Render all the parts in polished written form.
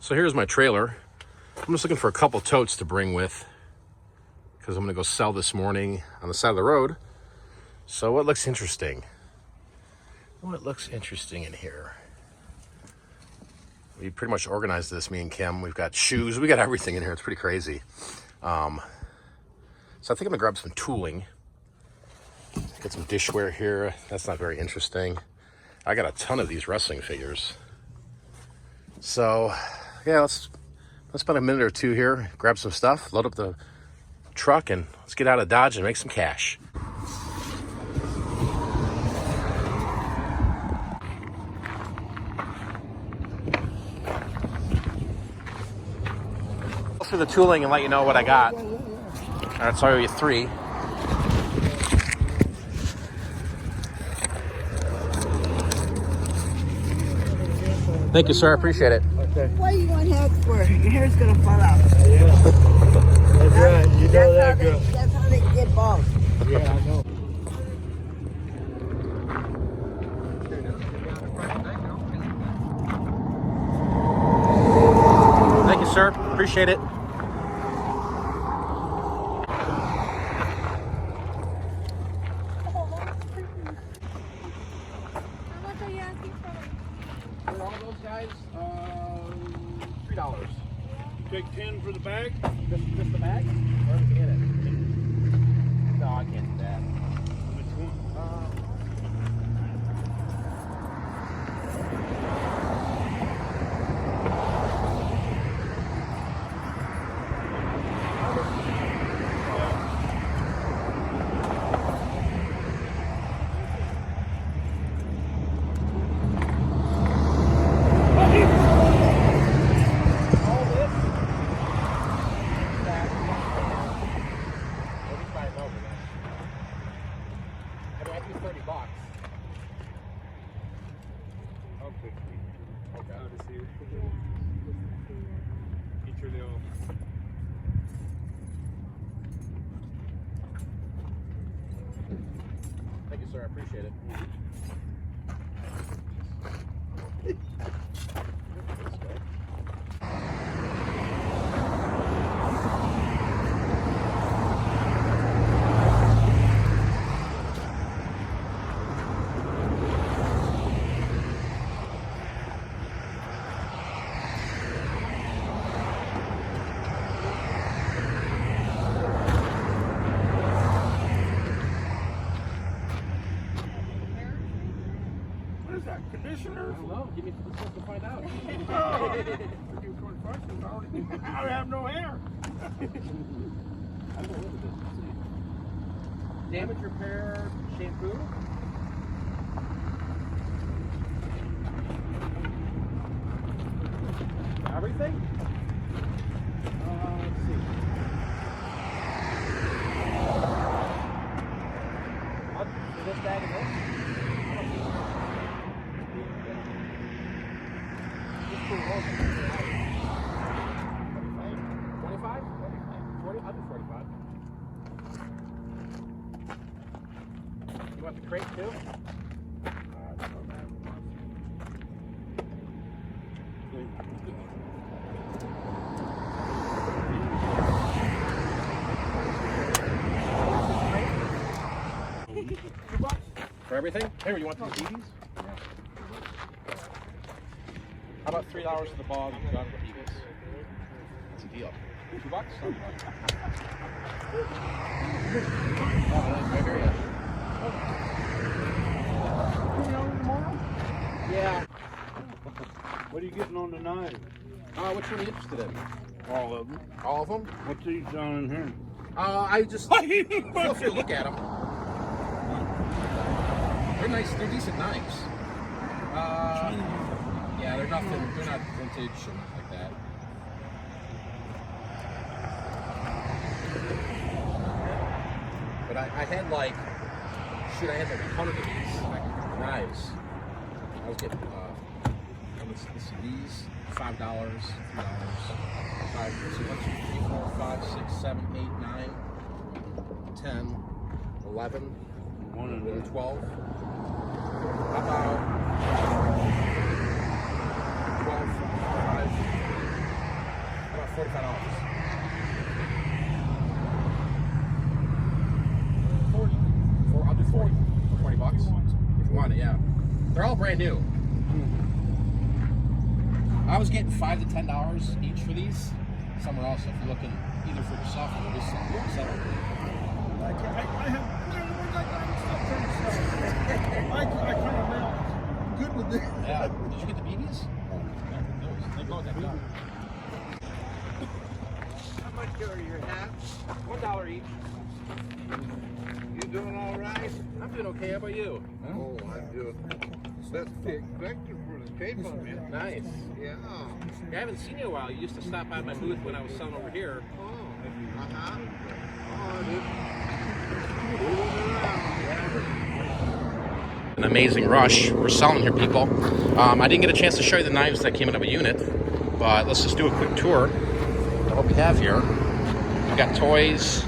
So here's my trailer. I'm just looking for a couple totes to bring with because I'm gonna go sell this morning on the side of the road. So what looks interesting? What looks interesting in here? We pretty much organized this, me and Kim. We've got shoes, we got everything in here. It's pretty crazy. So I think I'm gonna grab some tooling. Get some dishware here. That's not very interesting. I got a ton of these wrestling figures. So yeah, let's spend a minute or two here, grab some stuff, load up the truck, and let's get out of Dodge and make some cash. Go through the tooling and let you know what I got. All right, so I owe you 3. Thank you, sir. I appreciate it. Okay. Why you want help for? Your hair's gonna fall out. Yeah. That's right. You know that, girl. That's how they get bald. Yeah, I know. Thank you, sir. Appreciate it. For all those guys, $3. Take 10 for the bag? Just the bag? Or to get it? No, I can't do that. Which one? Thank you, sir. I appreciate it. What is that, conditioner? I don't know. Give me the stuff to find out. I have no hair. Damage repair shampoo. Everything? Let's see. This bag and this? Just for one. 25? 40? I'll do 45. You want the crate too? For everything? Hey, you want the DVDs? Yeah. How about $3 for the bog and gun DVDs? That's a deal. $2? I hear ya. Yeah. What are you getting on the knife? Which one are you interested in? All of them. All of them? What's these down in here? I just feel free to look at them. They're nice. They're decent knives. Yeah, they're nothing. They're not vintage and like that. But I had like, shoot, I had like 100 of these knives. I was getting, let's see, these $5, $3, 5, let's see, 1, 2, 3, 4, 5, 6, 7, 8, 9, 10, 11, 1 and 12. How about 12, 5, $45. 40. I'll do 40. 40 bucks. If you want it, yeah. They're all brand new. I was getting $5 to $10 each for these somewhere else. If you're looking either for yourself or just settle. I have. Where's that guy stuff from himself? I kind of now good with this. Yeah. Did you get the BBs? They go with that gun. How much are your hats? $1 each. You doing all right? I'm doing okay. How about you? Oh, I'm doing. That's the expected for the tape on me. Nice. Yeah. I haven't seen you in a while. You used to stop by my booth when I was selling over here. Oh. Uh-huh. Oh, it is. Moving around. An amazing rush. We're selling here, people. I didn't get a chance to show you the knives that came out of a unit, but let's just do a quick tour of what we have here. We've got toys,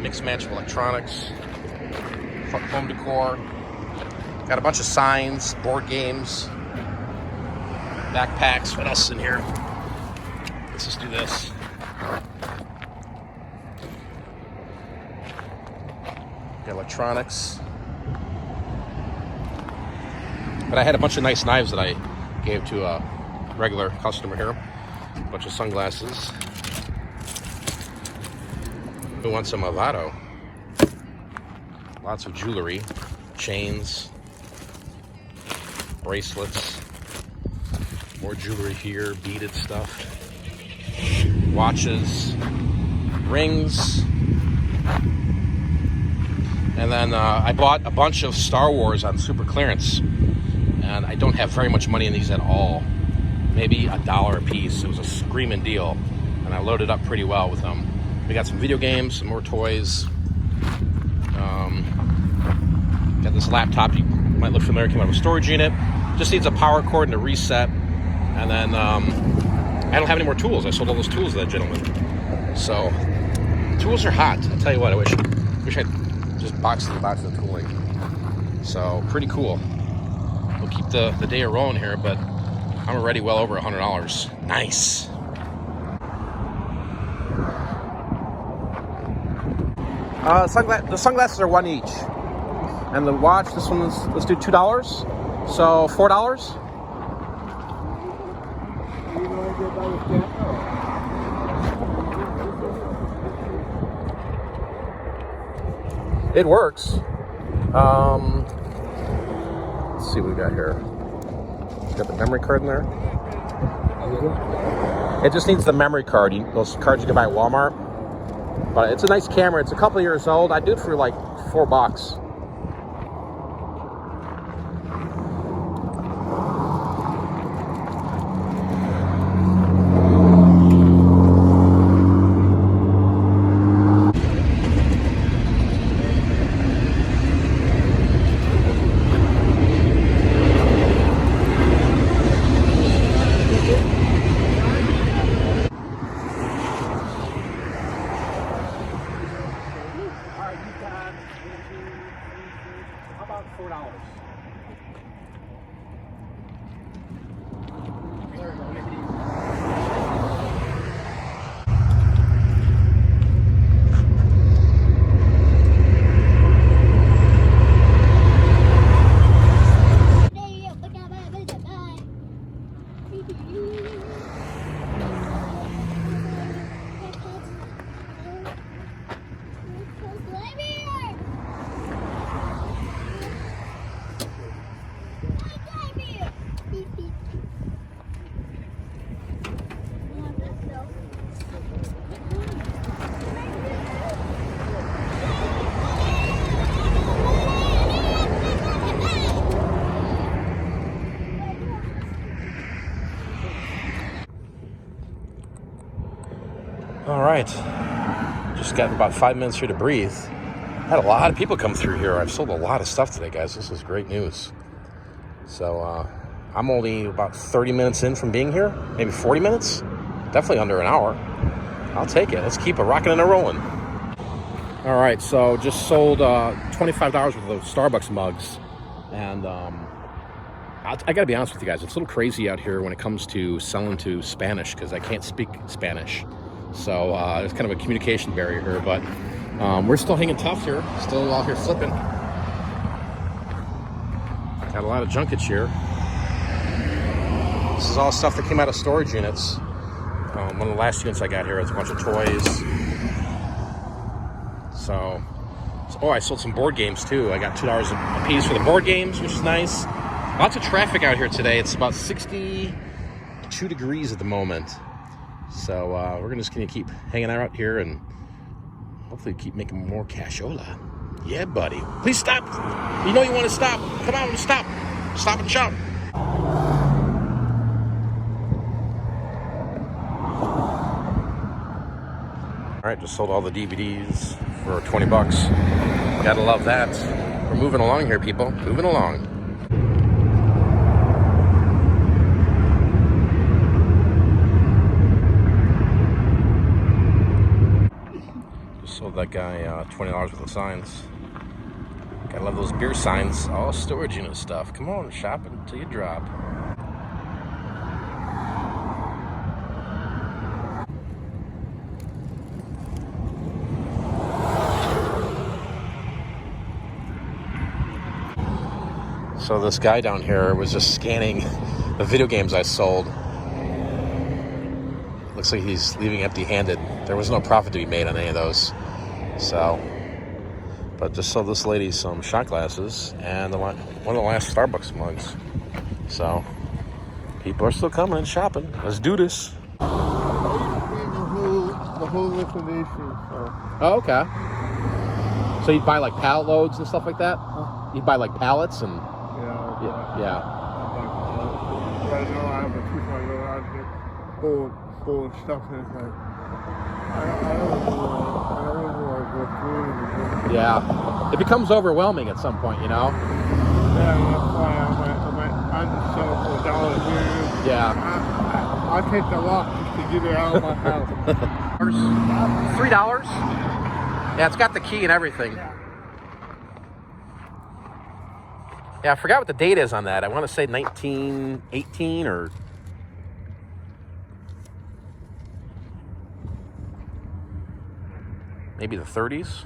mixed match of electronics, home decor. Got a bunch of signs, board games, backpacks. What else is in here? Let's just do this. Got electronics. But I had a bunch of nice knives that I gave to a regular customer here. A bunch of sunglasses. Who wants some Movado? Lots of jewelry, chains, bracelets, more jewelry here, beaded stuff, watches, rings, and then I bought a bunch of Star Wars on super clearance, and I don't have very much money in these at all, maybe $1 a piece. It was a screaming deal, and I loaded up pretty well with them. We got some video games, some more toys. Got this laptop, you might look familiar, came out of a storage unit. Just needs a power cord and a reset. And then I don't have any more tools. I sold all those tools to that gentleman. So tools are hot. I'll tell you what, I wish I'd just boxed and boxed the tooling. So pretty cool. We'll keep the day rolling here, but I'm already well over $100. Nice. The sunglasses are $1 each. And the watch, this one is, let's do $2. So $4. It works. Let's see what we got here. Got the memory card in there. It just needs the memory card. Those cards you can buy at Walmart. But it's a nice camera. It's a couple of years old. I do it for like $4. How about $4? There we go. Make it easy. All right, just got about 5 minutes here to breathe. Had a lot of people come through here. I've sold a lot of stuff today, guys. This is great news. So I'm only about 30 minutes in from being here, maybe 40 minutes, definitely under an hour. I'll take it. Let's keep it rocking and a rolling. All right, so just sold $25 worth of Starbucks mugs, and I I gotta be honest with you guys, it's a little crazy out here when it comes to selling to Spanish because I can't speak Spanish. So there's kind of a communication barrier here, but we're still hanging tough here, still out here flipping. Got a lot of junkage here. This is all stuff that came out of storage units. One of the last units I got here is a bunch of toys. So oh, I sold some board games too. I got $2 a piece for the board games, which is nice. Lots of traffic out here today. It's about 62 degrees at the moment. So we're just gonna keep hanging out here and hopefully keep making more cashola. Yeah, buddy. Please stop. You know you want to stop. Come on, stop. Stop and shop. All right, just sold all the DVDs for 20 bucks. Gotta love that. We're moving along here, people. Moving along. Just sold that guy $20 worth of signs. Gotta love those beer signs. All storage unit stuff. Come on, shop until you drop. So this guy down here was just scanning the video games I sold. Looks like he's leaving empty-handed. There was no profit to be made on any of those. So, but just sold this lady some shot glasses and one of the last Starbucks mugs. So, people are still coming and shopping. Let's do this. The whole liquidation. Oh, okay. So you'd buy like pallet loads and stuff like that? You'd buy like pallets and... Yeah. Right now I have a 2.0 full of stuff and it's like I don't want to go through it. Yeah. It becomes overwhelming at some point, you know? Yeah, that's why I might undersell for $1 here. Yeah. I'll take the lot just to get it out of my house. $3? Yeah, it's got the key and everything. Yeah, I forgot what the date is on that. I want to say 1918 or... maybe the 30s.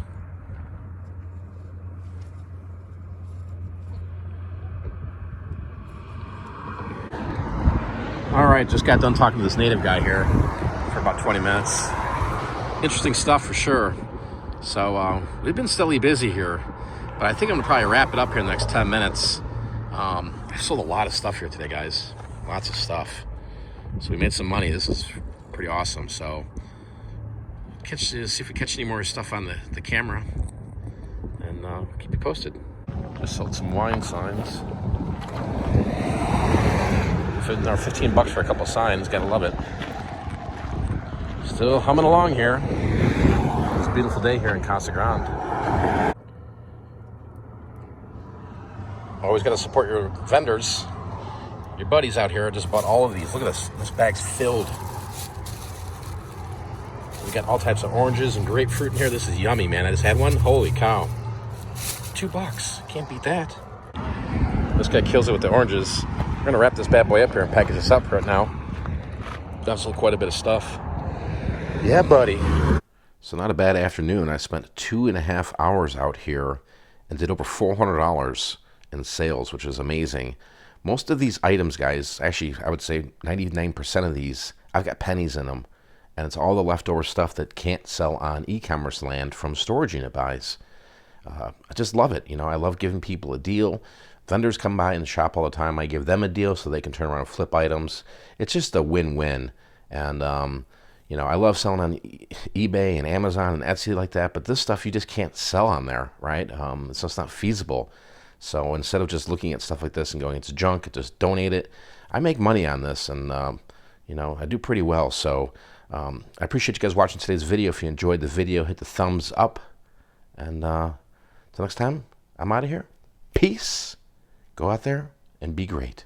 All right, just got done talking to this native guy here for about 20 minutes. Interesting stuff for sure. So we've been steadily busy here. But I think I'm gonna probably wrap it up here in the next 10 minutes. I sold a lot of stuff here today, guys. Lots of stuff. So we made some money. This is pretty awesome. So see if we catch any more stuff on the camera, and keep you posted. Just sold some wine signs. For 15 bucks for a couple signs. Gotta love it. Still humming along here. It's a beautiful day here in Casa Grande. Always got to support your vendors. Your buddies out here just bought all of these. Look at this. This bag's filled. We got all types of oranges and grapefruit in here. This is yummy, man. I just had one. Holy cow. $2. Can't beat that. This guy kills it with the oranges. We're going to wrap this bad boy up here and package this up right now. That's quite a bit of stuff. Yeah, buddy. So not a bad afternoon. I spent 2.5 hours out here and did over $400 in sales, which is amazing. Most of these items, guys, actually, I would say 99% of these, I've got pennies in them. And it's all the leftover stuff that can't sell on e-commerce land from storage unit buys. I just love it. You know, I love giving people a deal. Vendors come by and shop all the time. I give them a deal so they can turn around and flip items. It's just a win-win. And, you know, I love selling on eBay and Amazon and Etsy like that. But this stuff you just can't sell on there, right? So it's not feasible. So instead of just looking at stuff like this and going, it's junk, just donate it. I make money on this, and, you know, I do pretty well. So I appreciate you guys watching today's video. If you enjoyed the video, hit the thumbs up. And until next time, I'm out of here. Peace. Go out there and be great.